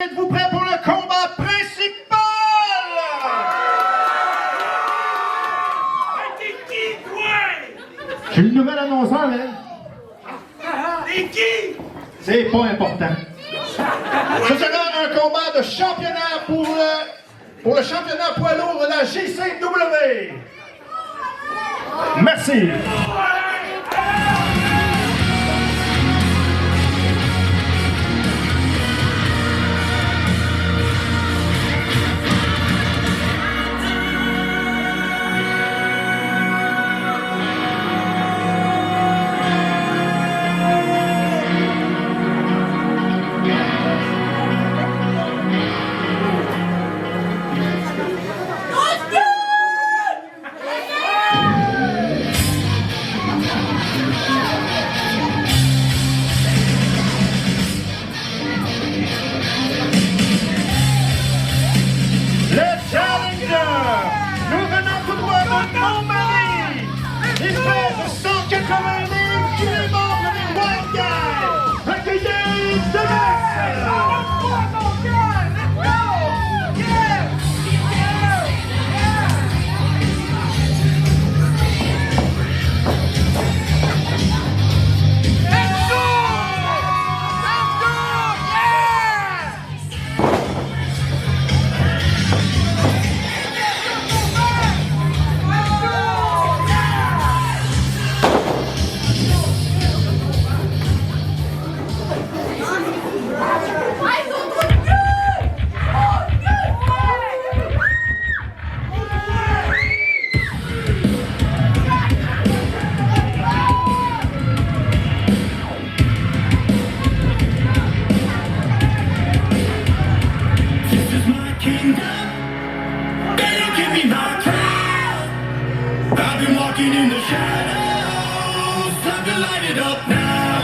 Êtes-vous prêts pour le combat principal? T'es qui, toi? Je suis le nouvel annonceur, man. T'es qui? C'est pas important. Ce sera un combat de championnat pour le championnat poids lourd de la GCW. Merci. In the shadows, time to light it up now.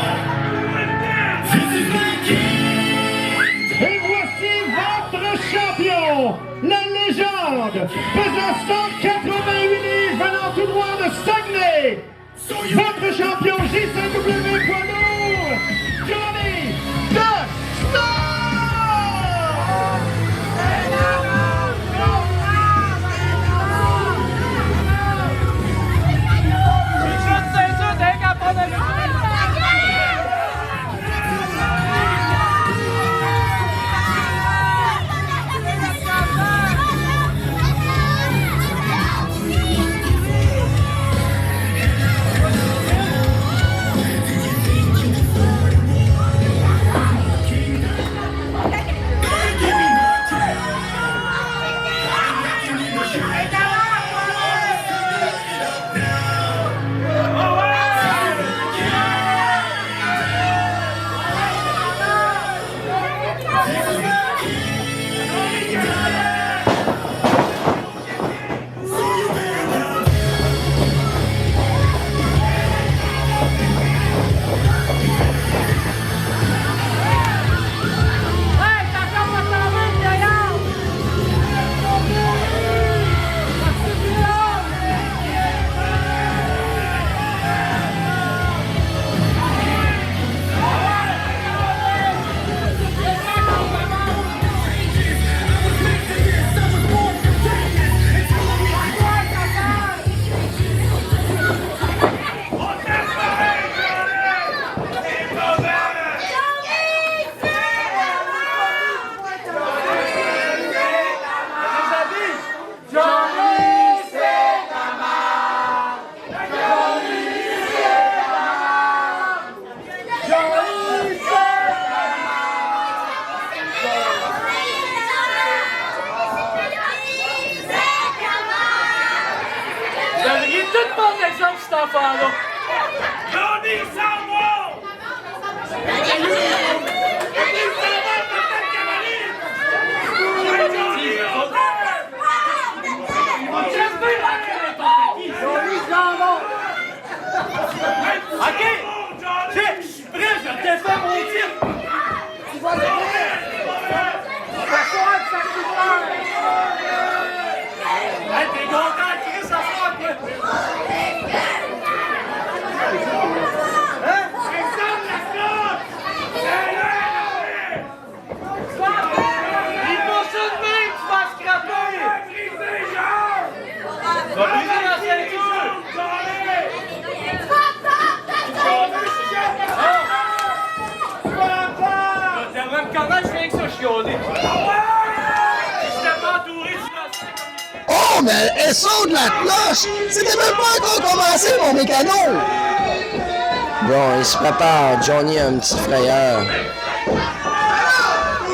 This is my king. Et voici votre champion, la légende, pesant 188 livres, venant tout droit de Saguenay. Votre champion GCW poids lourd, Johnny the Star! Tout mon exemple, cet enfant-là! Johnny s'en va! Johnny s'en va, peut-être Caroline! Ouais, Johnny, Johnny s'en va! OK! Je suis prêt, je défais mon titre! Tu vas le faire! S'asseoir, ça te fait! Hey, t'es content, Chris, s'asseoir, toi! Alexandre Laflotte! ça chialer. J'étais pas entouré, tu Oh, mais elle saute la cloche! C'était même pas encore commencé, mon mécano! Bon, il se prépare. Johnny a un petit frayeur.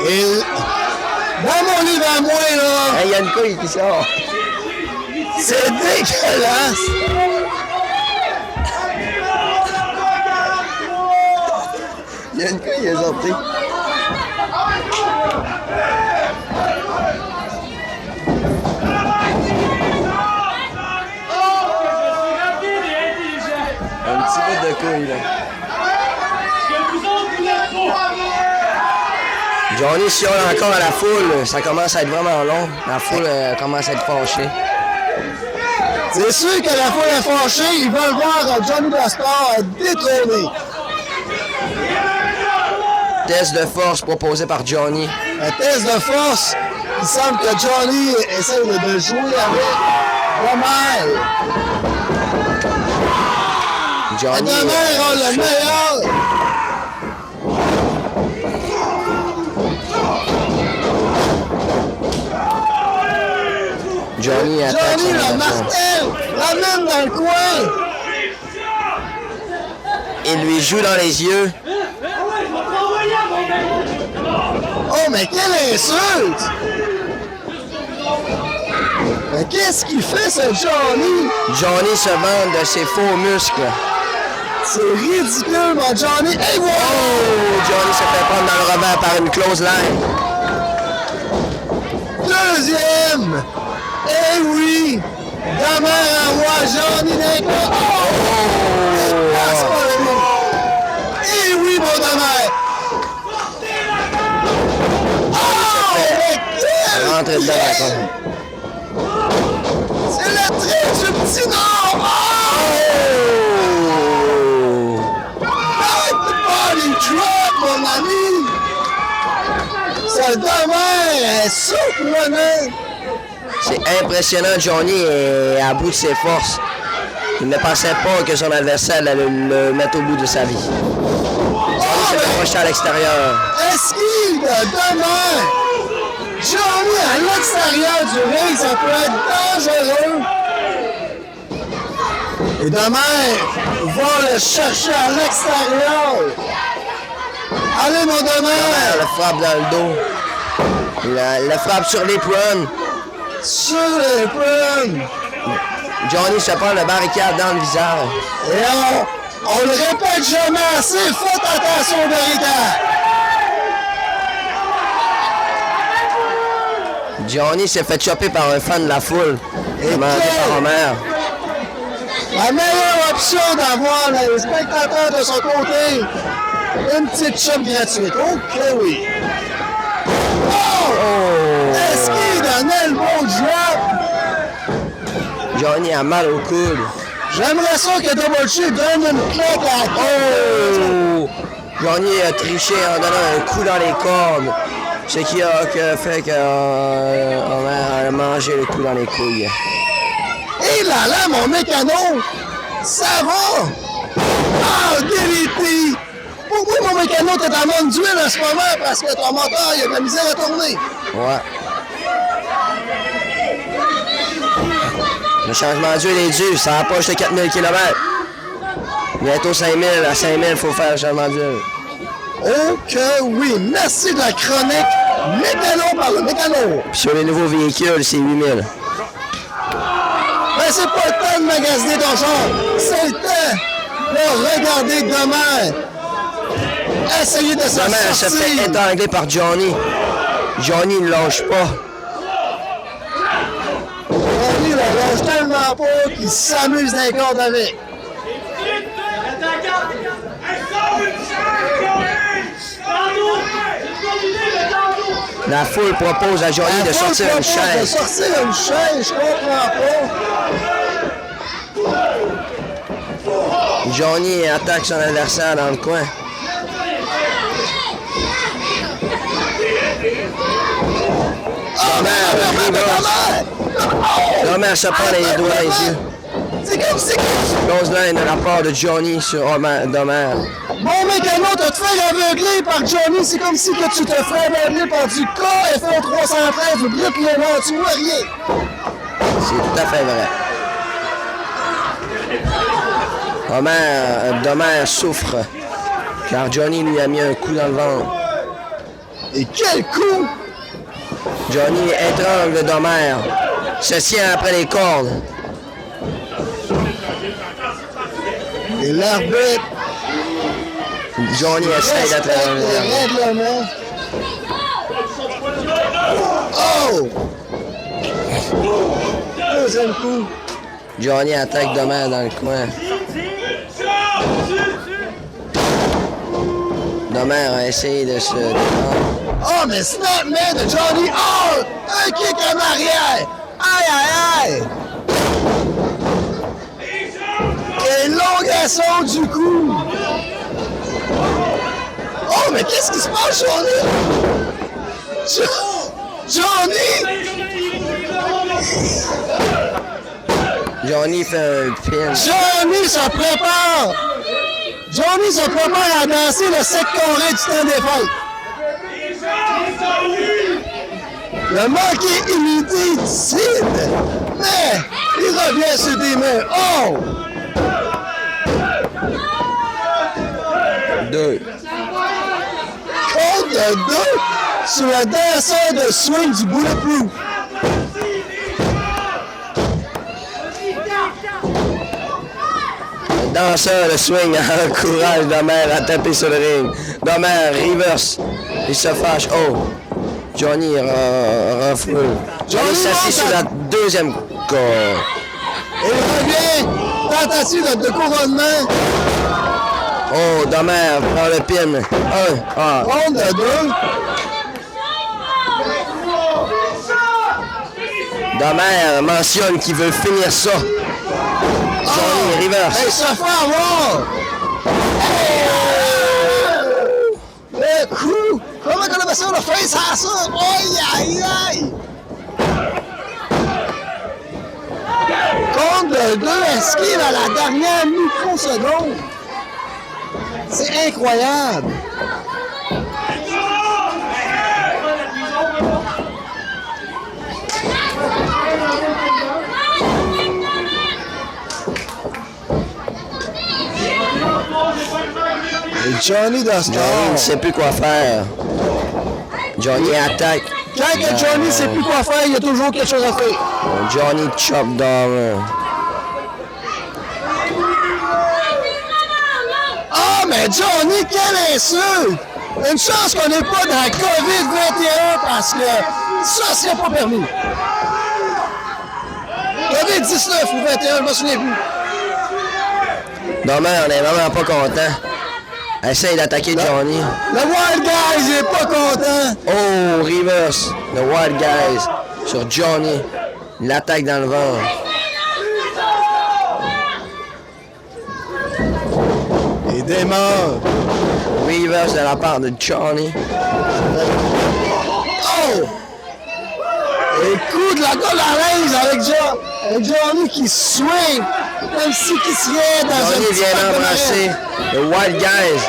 Et dans mon livre à moi, là, Hey, il y a une couille qui sort. c'est dégueulasse! Il y a une couille qui est sortie. Un petit bout de couille, là. Johnny chiale encore à la foule. Ça commence à être vraiment long. La foule commence à être fâchée. C'est sûr que la foule est fâchée, ils veulent voir Johnny Blaster être détrôné. Test de force proposé par Johnny. Un test de force, il semble que Johnny essaie de jouer avec Romain. Johnny, Demain, on le meilleur. Johnny attaque Johnny son le adversaire. martèle, l'amène dans le coin. Il lui joue dans les yeux. Oh, mais quelle insulte! Mais qu'est-ce qu'il fait, ce Johnny? Johnny se vante de ses faux muscles. C'est ridicule, mon Johnny. Hey, wow! Oh, Johnny se fait prendre dans le revers par une close line. Deuxième! Eh oui! Demain, envoie Johnny d'un coup. Oh! Passe pas le mot. Eh oui, mon demain! Oh! Mais quel Rentre dedans, pied! C'est le trick du petit Nord! Oh! Arrête de body drop, mon ami! Ce demain est surprenant! C'est impressionnant, Johnny est à bout de ses forces. Il ne pensait pas que son adversaire allait le mettre au bout de sa vie. Johnny s'est approché à l'extérieur. Esquive de demain! Johnny à l'extérieur du ring, ça peut être dangereux! Et demain, va le chercher à l'extérieur! Allez, mon demain! Il le frappe dans le dos. Il le frappe sur les prunes. Sur les prunes! Johnny se prend le barricade dans le visage. Et on le répète jamais assez, faites attention au barricade! Johnny s'est fait chopper par un fan de la foule. Demandé par Homer. La meilleure option d'avoir les spectateurs de son côté, une petite chop gratuite. Ok, oui. Oh! Esquive d'un elbow drop. Johnny a mal au coude. J'aimerais ça que Double J donne une claque à la Oh! Johnny a triché en donnant un coup dans les cordes. Ce qui a fait que Homer a mangé le coup dans les couilles. Et là là, mon mécano, ça va! Ah, DDT! Pour moi, mon mécano, t'es en mode d'huile en ce moment parce que ton moteur, il a de la misère à tourner. Ouais. Le changement d'huile est dû. Ça approche de 4000 km. Bientôt 5000. À 5000, il faut faire le changement d'huile. Oh que oui! Merci de la chronique mécano par le mécano! Puis sur les nouveaux véhicules, c'est 8000. Ben, c'est pas le temps de magasiner ton char, c'est le temps de regarder demain. Essayez de s'en Sa mère se fait sortir. étrangler par Johnny. Johnny ne lâche pas. Johnny le lâche tellement pas qu'il s'amuse d'un cordes avec. La foule propose à Johnny de sortir une De chaise. sortir une chaise, je comprends pas. Johnny attaque son adversaire dans le coin. Oh, Homer se prend les doigts dans les yeux. C'est comme si... Clothesline de la part de Johnny sur Domer. Mon mécano te fait aveugler par Johnny, c'est comme si que tu te ferais aveugler par du KFO 313 ou Brut Lénard, tu vois rien. C'est tout à fait vrai. Domer souffre, car Johnny lui a mis un coup dans le ventre. Et quel coup! Johnny étrangle Domer, se tient après les cordes. Et l'arbitre... Johnny essaie d'attraper le règlement. Oh! Deuxième coup. Johnny attaque Domer dans le coin. Domer a essayé de se défendre. Oh, mais snap man de Johnny. Oh! Un kick en arrière. Aïe, aïe, aïe. Élongation du cou. Oh, mais qu'est-ce qui se passe, Johnny? Johnny! Johnny fait un pin. Johnny se prépare! Johnny se prépare à danser le 7 carré du temps des fêtes. Le manqué imité Sid, mais il revient sur des mains. Oh! 2. Compte de 2 sur le danseur de swing du Bulletproof. Le danseur de swing encourage Domer à taper sur le ring. Domer reverse. Il se fâche. Oh! Johnny refoule. Johnny s'assit sur la deuxième corde. Il revient. Tentative de couronnement. Oh, Domer prend le pin. Compte de 2. Domer mentionne qu'il veut finir ça. Johnny reverse. Hey, se fait avoir. Le coup. Comment on appelle ça? Le face à ça? Aïe, aïe, aïe. Compte de 2 esquive à la dernière microseconde. C'est incroyable. Et Johnny the Star. Johnny ne sait plus quoi faire. Johnny attaque. Quand que Johnny ne sait plus quoi faire, il y a toujours quelque chose à faire. Johnny chop Domer. Ah, mais Johnny, quelle insulte! Une chance qu'on n'est pas dans la COVID-21 parce que ça, c'est pas permis. COVID-19 ou 21, je me souviens plus. Domer, on est vraiment pas content. Essaye d'attaquer Johnny. Le Wild Guys, il est pas content. Oh, reverse. The Wild Guys sur Johnny. Il l'attaque dans le ventre. Il démarre. Reverse de la part de Johnny. Oh! Et coup de la colle à linge avec Johnny qui swing. Comme si qui serait dans un Johnny petit vient pack de d'embrasser marais. le Wild Guys.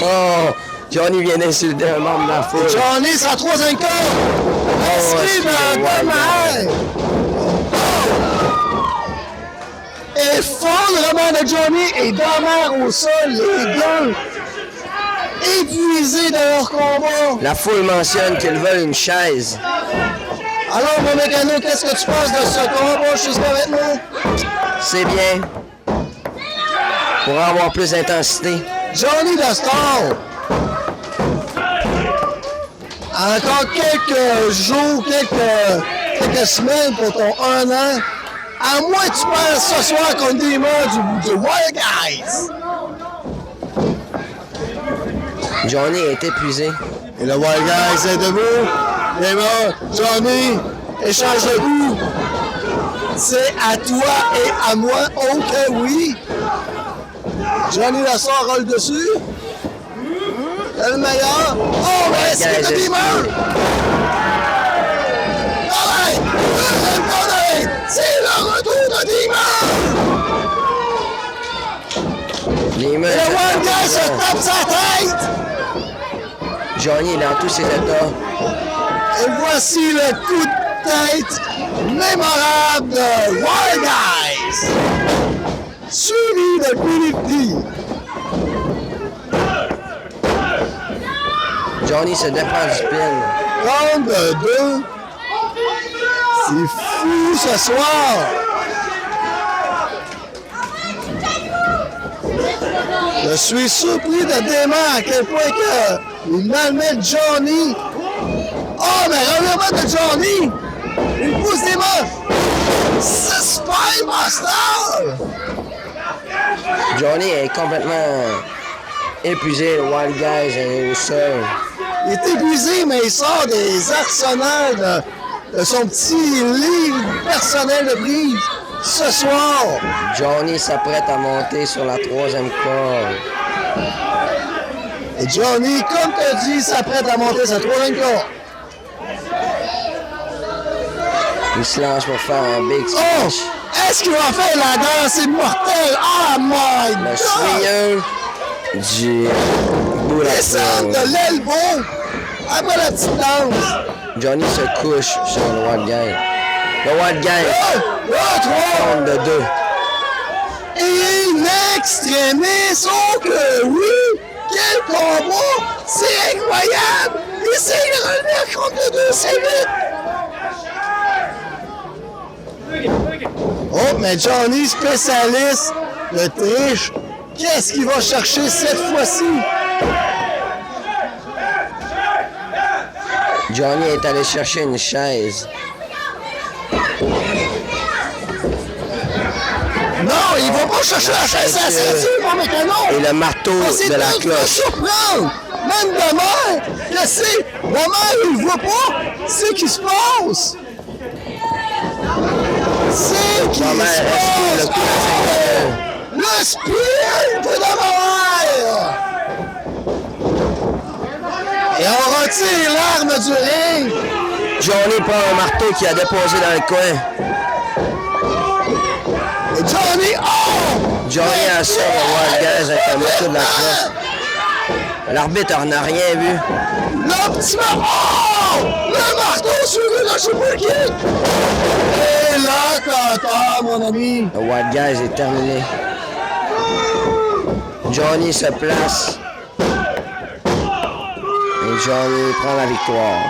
Oh, Johnny vient d'insulter un membre de la foule. Johnny, sa troisième corde. Inscrit dans c'est le Wild marais. Effondrement de Johnny et Domer au sol, les deux épuisés de leur combat. La foule mentionne qu'ils veulent une chaise. Alors, mon mécano, qu'est-ce que tu penses de ce combat jusqu'à maintenant? C'est bien. Pour avoir plus d'intensité. Johnny the Star. Encore quelques jours, quelques semaines pour ton 1 an. À moins que tu penses ce soir contre des membres du Wild Guys. Johnny est épuisé. Et le Wild Guys est debout. Et bon, Johnny, échange de goût. C'est à toi et à moi. Ok, oui. Johnny la sort, roule dessus. C'est le meilleur. Oh, mais c'est le Beamer. Deuxième corner, c'est le retour de Demon. Demon. Le One Guy se tape sa tête. Johnny est dans tous ses états. Et voici le coup de tête mémorable de Wild Guys. Suivi de DDT. Johnny se défend du pin. Round de 2. C'est fou ce soir. Je suis surpris de Démon à quel point que il malmène Johnny. Oh, mais reviens-moi de Johnny. Il pousse Démon. C'est Spy Master. Johnny est complètement épuisé. Le Wild Guys est au sol. Il est épuisé, mais il sort des arsenals de son petit livre personnel de brise ce soir. Johnny s'apprête à monter sur la 3e corde. Et Johnny, comme tu as dit, s'apprête à monter sa 3e corde. Il se lance pour faire un big Oh! splash. Est-ce qu'il va faire la danse immortelle? Oh my Le God! swingeur du bout Descendre de l'elbow après la petite danse. Johnny se couche sur le Wild Guy. Le Wild Guy 3. compte de 2. Et l'extrémiste, oh que oui! Quel combat! C'est incroyable! Essaye de revenir contre le 2, c'est vite! Oh, mais Johnny, spécialiste de triche, qu'est-ce qu'il va chercher cette fois-ci? Johnny est allé chercher une chaise. Non, il va pas chercher la chaise à la ceinture, mon mécano! Et le marteau C'est de la de cloche. surprendre! Même demain, je sais, demain, il ne voit pas ce qui se passe! C'est qui Maman se esquive le passe! coup de ceinture. Le sprint de la mère! Et on retire l'arme du ring! Johnny prend un marteau qu'il a déposé dans le coin. Et Johnny, oh! Johnny assure le Wild Guys avec un marteau de la cloche. L'arbitre n'a rien vu. L'optima, oh! Le marteau sur le je sais pas qui! Et là, t'entends, mon ami! Le Wild Guys est terminé. Johnny se place. Et Johnny prend la victoire.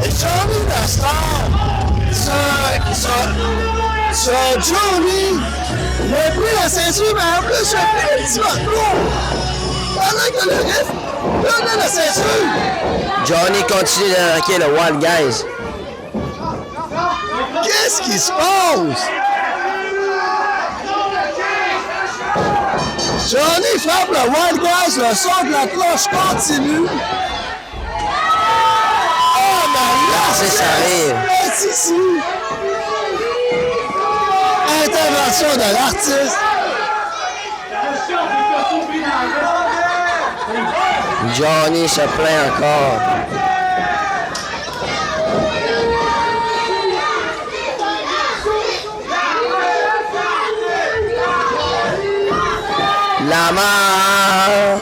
Et Johnny la star, ça, Johnny, il a pris la ceinture, mais en plus, il a pris le petit marteau. Pendant que le ref donnait la ceinture. Johnny continue d'attaquer le Wild Guys. Qu'est-ce qui se passe? Johnny frappe le Wild Guys, le son de la cloche continue. Oh, mais là, Ça arrive. c'est ici. Intervention de l'artiste. Johnny se plaint encore. La main.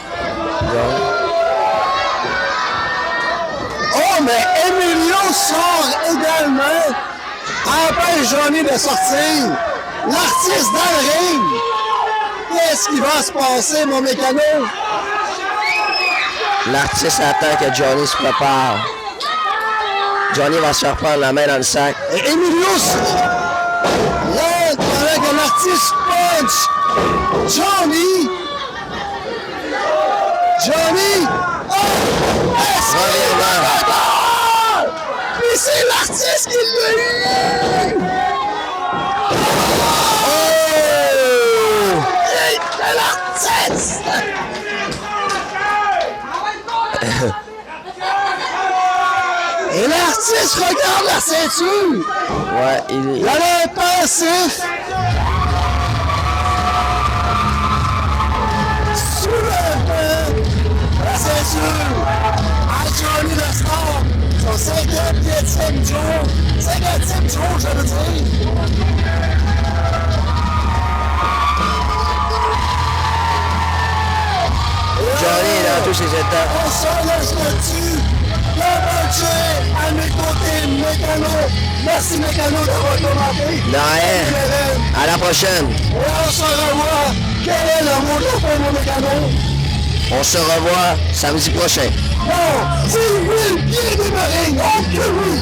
Oh, mais Emilio sort également. Empêche Johnny de sortir. L'artiste dans le ring. Qu'est-ce qui va se passer, mon mécano? L'artiste attend que Johnny se prépare. Johnny va se faire prendre la main dans le sac. Et Emilio, là, pendant que l'artiste punch Johnny. Oh! Revirement. Puis c'est l'artiste qui l'a eu! Oh! C'est l'artiste! Et l'artiste l'artiste regarde la ceinture. Ouais, Il a l'air pensif. Soulèvement. La ceinture. À Johnny le Star. Son 50e jour. 50e jour, je veux dire. Johnny est dans tous ses états. On s'en laisse là-dessus. Le budget à mes côtés, Mécano. Merci Mécano d'avoir commenté. De rien. À la prochaine. Et on se revoit. Quel est le mot de la fin, mon Mécano? On se revoit samedi prochain. Non, c'est Will qui est démarré. Oh que oui!